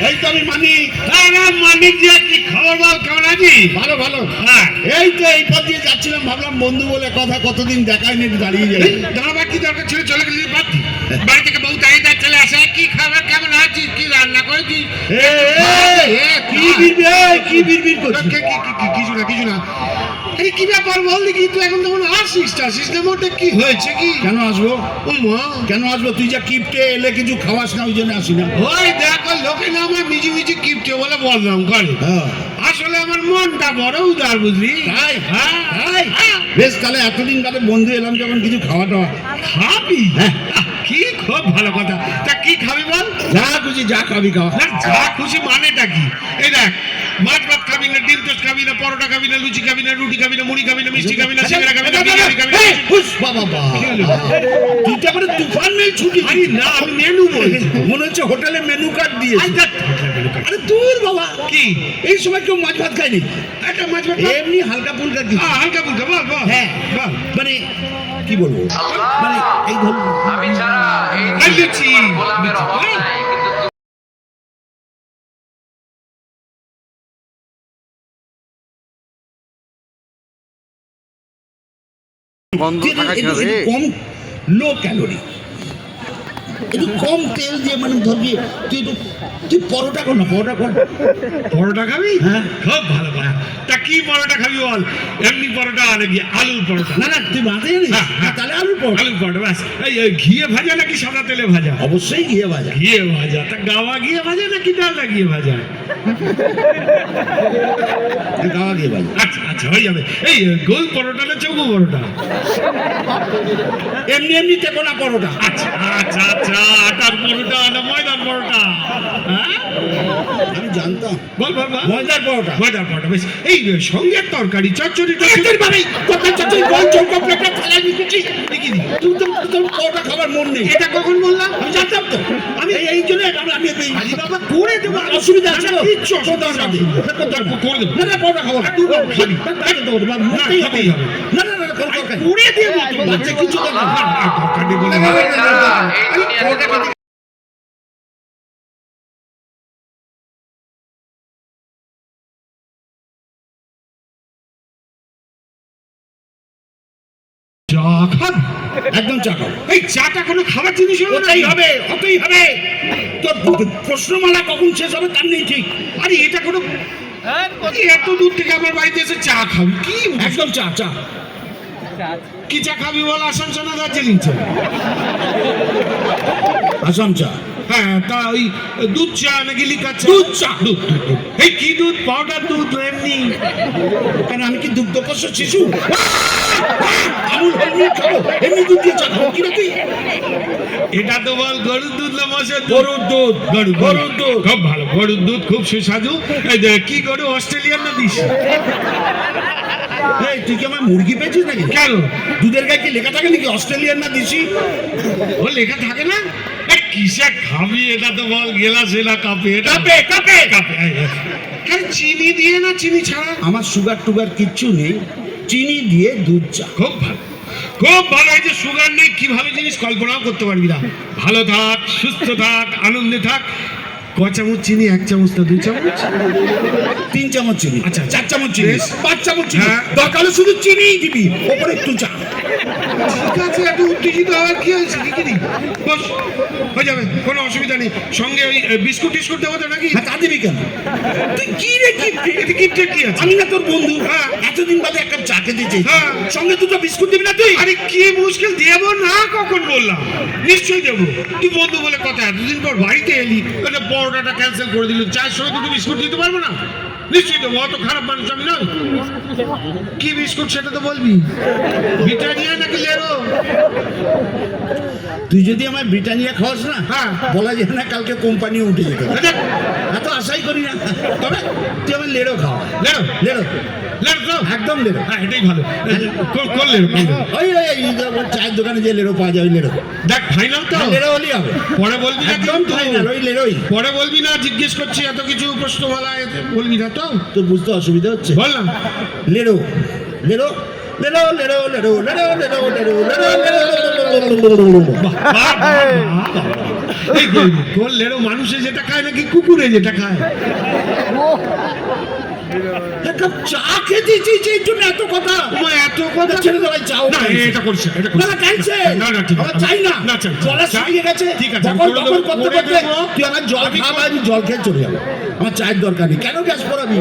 এই তো আমি মানিক। মানিক যে কি খবর বল, কেমন আছিস? ভালো ভালো। হ্যাঁ, এই তো এই পথ দিয়ে যাচ্ছিলাম, ভাবলাম বন্ধু বলে কথা, কতদিন দেখাই নেই, দাঁড়িয়ে যাই। দাঁড়াবার কি দরকার ছিল, চলে গেলি বাড়ি। বাড়ি থেকে বউ তাই চলে আসে, কি খাবার, কেমন আছিস, কি রান্না করেছিস? কি বিড়বিড়, কি বিড়বিড় করছিস? কিছু না কিছু না। আরে কি ব্যাপার বল দেখি, তুই এখন তখন আসিস না মোটে, কি হয়েছে কি? কেন আসবো? ও মা, কেন আসবো? তুই যা কিপটে, এলে কিছু খাওয়াস না, ওই জন্য আসি না। ওই দেখো লোকে না আমার মিজি মিজি কিপটে বলে বদনাম করে। হ্যাঁ আসলে আমার মনটা বড় উদার, বুঝলি? তাই? হ্যাঁ তাই? বেশ, তাহলে এতদিন বাদে বন্ধু এলাম যখন, কিছু খাওয়া দাওয়া। খাবি? হ্যাঁ। কি খুব ভালো কথা। তা কি খাবি বল? যা খুশি যা খাবি খাওয়া। না, যা খুশি মানেটা কি? এই দেখ, মাছ ভাত খাবি না, ডিম টোস্ট খাবি না, পরোটা খাবি না, লুচি খাবি না, রুটি খাবি না, মুড়ি খাবি না, মিষ্টি খাবি না, সিঙ্গারা খাবি না, বিরিয়ানি খাবি না। বাবা, তুই তো আবার তুফান মেল ছুটি। আরে না, আমি মেনু বলছি। মনে হচ্ছে হোটেলে মেনু কার্ড দিয়েছে। আচ্ছা, আরে দূর বাবা, কি এই সময় কেউ মাছ ভাত খায়নি। একটা মাছ ভাত এমনি হালকা ফুলকা কি। হালকা ফুলকা বল বল। হ্যাঁ বল। মানে কি বলবো, মানে এই ধরুন আমি ছাড়া এই এই লুচি, গোলামের অভাব লুচি। নাই, কিন্তু বন্ধ থাকা একটু কম, লো ক্যালোরি, একটু কম তেল দিয়ে, মানে ধরবি তুই পরোটা কর না, পরোটা কর। পরোটা খাবি? হ্যাঁ। খুব ভালো কথা। তা কি পরোটা খাবি বল? এমনি পরোটা নাকি আলুর পরোটা? না না, তুই মাঝে জানিস, হ্যাঁ। তাহলে আলুর পরোটা। আলুর পরোটা ব্যাস। এই ঘিয়ে ভাজা নাকি সাদা তেলে ভাজা? অবশ্যই ঘিয়ে ভাজা। ঘিয়ে ভাজা। তা গাওয়া ঘিয়ে ভাজা নাকি ডালডা ঘিয়ে ভাজা? গাওয়া ঘিয়ে ভাজা। আচ্ছা আচ্ছা, হয়ে যাবে। এই গোল পরোটা না চৌকো পরোটা? এমনি এমনি তেকোনা পরোটা। আচ্ছা আচ্ছা আচ্ছা, আটার পরোটা না ময়দার পরোটা? হ্যাঁ, আমি জানতাম বল বল বল। ময়দার পরোটা। ময়দার পরোটা বেশ। এই সঙ্গে তরকারি, চচ্চড়ি তোর বাবাই তরকারি চচ্চড়ি বল, চৌকো প্লেটে থালায় নিচ্ছি। তুই তো তোর পরোটা খাবার মন নেই। এটা কখন বললাম? আমি জানতাম তো, আমি এই জন্য আমি আরে বাবা, করে দেবো। অসুবিধা আছে না, তো? কিচ্ছু অসুবিধা নেই। করে দেবো। না না, পরোটা খাবো না। তুই খাবি। মরতেই হবে। খেতেই হবে। না না না, তরকারি করে দেবো তো। বাচ্চা কিছু দরকার নেই। না, না, তরকারি বলে না, না, হবে। না, না, না, না। এই দুনিয়াতে তোমার চা খাবি? একদম চা খাবো। এই চাটা কোনো খাবার জিনিস হলো না? ওটাই হবে, ওটাই হবে। তোর প্রশ্নমালা কখন শেষ হবে তার নেই ঠিক। আরে এটা কোনো, এই এত দূর থেকে আমার বাড়িতে এসে চা খাবি? কি একদম চা চা। কি চা খাবি বল? আসাম চা না দার্জিলিং চা? আসাম চা। হ্যাঁ, তা ওই দুধ চা নাকি লিকার চা? দুধ চা। দুধ দুধ দুধ। এই কি দুধ? পাউডার দুধ না এমনি? কেন আমি কি দুগ্ধপোষ্য শিশু? আমুল এমনি খাবো, এমনি দুধ দিয়ে চা খাবো কি না তুই? এটা তো বল গরুর দুধ না মোষের দুধ? গরুর দুধ। গরুর দুধ খুব ভালো। গরুর দুধ খুব সুস্বাদু। এই যে, কি গরু, অস্ট্রেলিয়ান না দিস? এই তুই কি আমার মুরগি পেয়েছিস নাকি? কেন? দুধের গায়ে কি লেখা থাকে নাকি অস্ট্রেলিয়ান না দিছি? ও লেখা থাকে না? কিসে খাবি এটা তো বল? গেলা সেলা কাপে, এটা কাপে কাপে। কাপে। আরে চিনি দিয়ে না চিনি ছাড়া? আমার সুগার টুগার কিচ্ছু নেই, চিনি দিয়ে দুধ চা। খুব ভালো, খুব ভালো। এই যে সুগার নেই, কিভাবে জিনিস কল্পনাও করতে পারবি না। ভালো থাক, সুস্থ থাক, আনন্দে থাক। ক চামচ চিনি? 1 চামচ না 2 চামচ? 3 চামচ চিনি। আচ্ছা। 4 চামচ চিনি। বেশ। 5 চামচ চিনি। হ্যাঁ। দরকার হলে শুধু চিনিই দিবি, ওপরে একটু চা। ঠিক আছে, এত উত্তেজিত হওয়ার কি হয়েছে? কি দিই? বস, হয়ে যাবে, কোনো অসুবিধা নেই। সঙ্গে ওই বিস্কুট টিস্কুট দেবো তো নাকি? হ্যাঁ, তা দিবি কেন? তুই কি রে কি? এতে কিপটে কি আছে? আমি না তোর বন্ধু? হ্যাঁ। এতদিন বাদে একটা চা খেতে চেয়েছি, হ্যাঁ। সঙ্গে দুটো বিস্কুট দিবি না তুই? আরে কি মুশকিল, দেবো না কখন বললাম? নিশ্চয়ই দেবো। তুই বন্ধু বলে কথা, এতদিন পর বাড়িতে এলি, ওটা পরোটাটা ক্যান্সেল করে দিল, চায়ের সঙ্গে দুটো বিস্কুট দিতে পারবো না? নিশ্চয়ই দেবো, অত খারাপ মানুষ আমি নয়। কি বিস্কুট সেটা তো বলবি? ব্রিটানিয়া নাকি লেরো? তুই যদি আমার ব্রিটানিয়া খাওয়াস না, হ্যাঁ। বলা যায় না কালকে কোম্পানি উঠে যেত। এটা এত আশাই করি না। তবে তুই আমার লেরো খাওয়া। লেরো? লেরো লেরো তো? একদম লেরো। হ্যাঁ, এটাই ভালো। কোন লেরো? ওই ওই ওই ওই চায়ের দোকানে যে লেরো পাওয়া যায় ওই লেরো। দেখ, ফাইনাল তো? লেরো হলেই হবে। পরে বলবি না একদম কিন্তু? ফাইনাল, ওই লেরোই। পরে বলবি না, জিজ্ঞেস করছি এত কিছু প্রশ্নমালা, বলবি না তো? তোর বুঝতে অসুবিধা হচ্ছে? বললাম লেরো লেরো লেড়ো লেড়ো লেড়ো লেড়ো লেড়ো লেড়ো এই তোর লেরো মানুষে যেটা খায় নাকি কুকুরে যেটা খায়? এক কাপ চা খেতে চেয়েছে এই জন্য এত কথা। তোমার এত কথা ছেড়ে দেওয়াই চাও না, এটা করছে এটা না না চাইছে না না ঠিক আমার চাই না না চাই জলে শুকিয়ে গেছে ঠিক আছে বকর বকর করতে করে করতে দেবো। তুই আমার জল খাওয়া আমি জল খেয়ে চলে যাবো। আমার চায়ের দরকার নেই। কেন গ্যাস পড়াবি?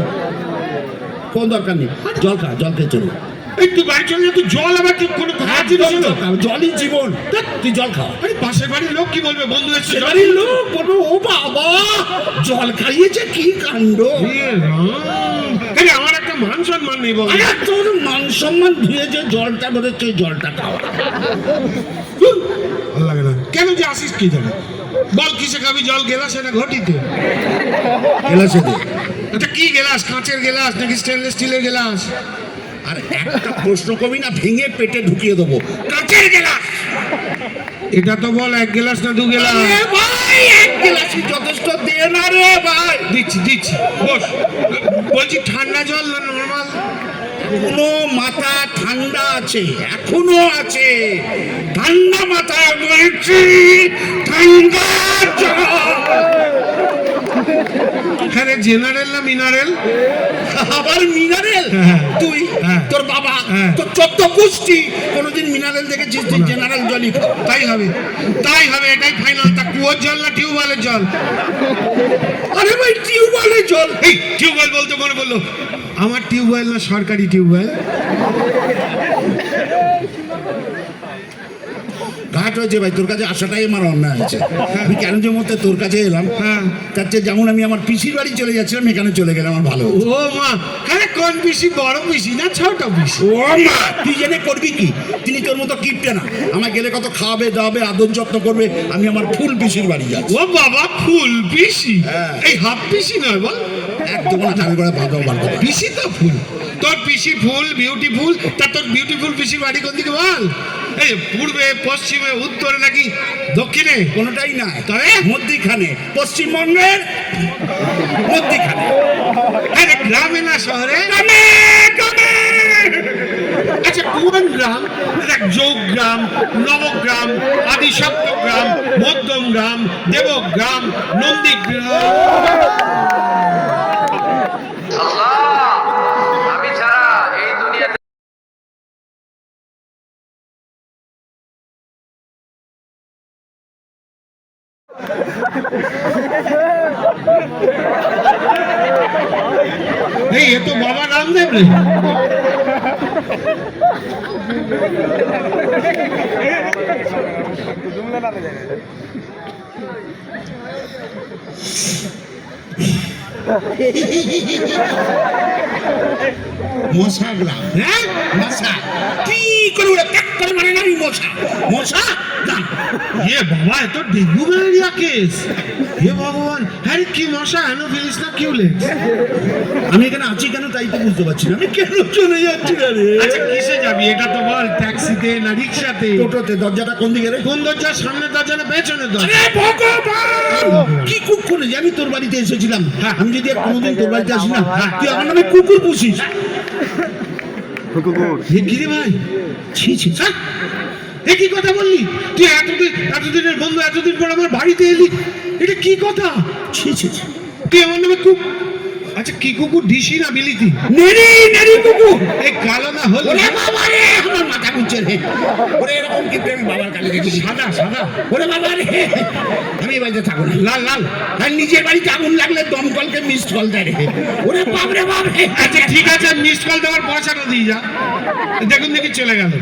কোন দরকার নেই, জল খা, জল খেয়ে চলে যা। এই তুই বাড়ি চলে যা, তুই জল আবার তুই কোনো খাওয়ার জিনিস একদম হলো? দরকার, জলই জীবন। ধ্যাৎ, তুই জল খাও। আরে পাশের বাড়ির লোক কি বলবে, বন্ধু এসছে জল বাড়ির লোক বলবো ও বাবা জল খাইয়েছে, কি কাণ্ড। এ রাম। আরে আমার একটা মান সম্মান নেই বল। আরে তোর মান সম্মান ধুয়ে যে জলটা বেরোচ্ছে ওই জলটা খাওয়া। ভালো লাগে না। কেন যে আসিস কি জানে? বল কিসে খাবি জল, গেলাসে না ঘটিতে? গেলাসে দে। এটা কি গেলাস, কাঁচের গেলাস নাকি স্টেনলেস স্টিলের গেলাস? আর একটা প্রশ্ন কবি না ভেঙে পেটে ঢুকিয়ে দেবো। কাঁচের গেলাস। এটা তো বল এক গেলাস না দু গেলাস? আরে ভাই এক গেলাসই যথেষ্ট, দে না রে ভাই। দিচ্ছি দিচ্ছি, বস। বলছি ঠান্ডা জল না নর্মাল? এখনো মাথা ঠান্ডা আছে, এখনো আছে। ঠান্ডা মাথায় বলছি ঠান্ডা জল। হ্যাঁ জেনারেল না মিনারেল? আবার মিনারেল? হ্যাঁ। তুই হ্যাঁ। তোর বাবা হ্যাঁ। তোর 14 গোষ্ঠী কোনোদিন মিনারেল দেখেছিস? তুই জেনারেল জলই খাও। তাই হবে, তাই হবে, এটাই ফাইনাল। তা কুয়োর জল না টিউবওয়েলের জল? আরে ভাই টিউবওয়েলের জল। এই টিউবওয়েল বলতে মনে বললো, আমার টিউবওয়েল না সরকারি টিউবওয়েল? ঘাট হয়েছে ভাই, তোর কাছে আসাটাই আমার অন্যায় হয়েছে। আমি কেন যে মতে তোর কাছে এলাম, হ্যাঁ। তার চেয়ে যেমন আমি আমার পিসির বাড়ি চলে যাচ্ছিলাম এখানে চলে গেলাম, আমার ভালো হতো। ও মা, আরে কোন পিসি, বড় পিসি না ছোট পিসি? ও মা, তুই জেনে করবি কি? তিনি তোর মতো কিপটে না। আমার গেলে কত খাওয়াবে দাওয়াবে, আদর যত্ন করবে। আমি আমার ফুল পিসির বাড়ি যাচ্ছি। ও বাবা, ফুল পিসি? হ্যাঁ। এই হাফ পিসি নয় বল? একদম না, চাকরি করে বাঁধাও বাঁধতে পারি। পিসি তো ফুল। তোর পিসি ফুল, বিউটিফুল। তা তোর বিউটিফুল পিসির বাড়ি কোন দিকে বল? এই পূর্বে, পশ্চিমে, উত্তরে নাকি দক্ষিণে? কোনোটাই না, তবে মধ্যিখানে, পশ্চিমবঙ্গের মধ্যিখানে। আরে গ্রামে না শহরে? গ্রামে, গ্রামে। আচ্ছা কোন গ্রাম? দেখ, যোগগ্রাম, নবগ্রাম, আদি সপ্তগ্রাম, মধ্যম গ্রাম, দেবগ্রাম, নন্দীগ্রাম। আল্লাহ, আমি ছাড়া এই দুনিয়াতে এই এ তো বাবা রামদেব রে। মশা গ্রাম। হ্যাঁ মশা কি করে উড়ে প্যাক করে মারে না? আমি মশা, মশা গ্রাম। এ বাবা, এ তো ডেঙ্গু ম্যালেরিয়া কেস। হে ভগবান, হ্যাঁ কি মশা, অ্যানোফিলিস না কিউলেক্স? আমি এখানে আছি কেন তাই তো বুঝতে পারছি না। আমি কেন চলে যাচ্ছি না রে? আচ্ছা কিসে যাবি এটা তো বল? ট্যাক্সিতে না রিক্সাতে? টোটোতে। দরজাটা কোন দিকে রে? কোন দরজা? সামনের দরজা না পেছনের দরজা? আরে ভগবান, কি কুকুর যে আমি তোর বাড়িতে এসেছিলাম। হ্যাঁ। আমি যদি আর কোনোদিন তোর বাড়িতে আসি না, তুই আমার নামে কুকুর পুষিস। হে কি রে ভাই? ছি ছি ছি। হ্যাঁ? এ কি কথা বললি? তুই এতদিনের বন্ধু, এতদিন পর আমার বাড়িতে এলি, এটা কি কথা? ছি ছি ছি। তুই আমার নামে আচ্ছা কি কুকুর, দিশি না বিলিতি? নেড়ি নেড়ি কুকুর। এই কালো না হলুদ? ওরে বাবা রে, আমার মাথা ঘুরছে রে। ওরে এরকম কি আমি বাবার কাছে দেখেছি। সাদা সাদা? ওরে বাবা রে, আমি এই বাড়িতে থাকবো না। লাল লাল? আর নিজের বাড়িতে আগুন লাগলে দমকলকে মিসড কল দেয় রে। ওরে বাপ রে বাপ রে। আচ্ছা ঠিক আছে, মিস কল দেওয়ার পয়সাটা দিয়ে যা। দেখুন দেখি চলে গেল।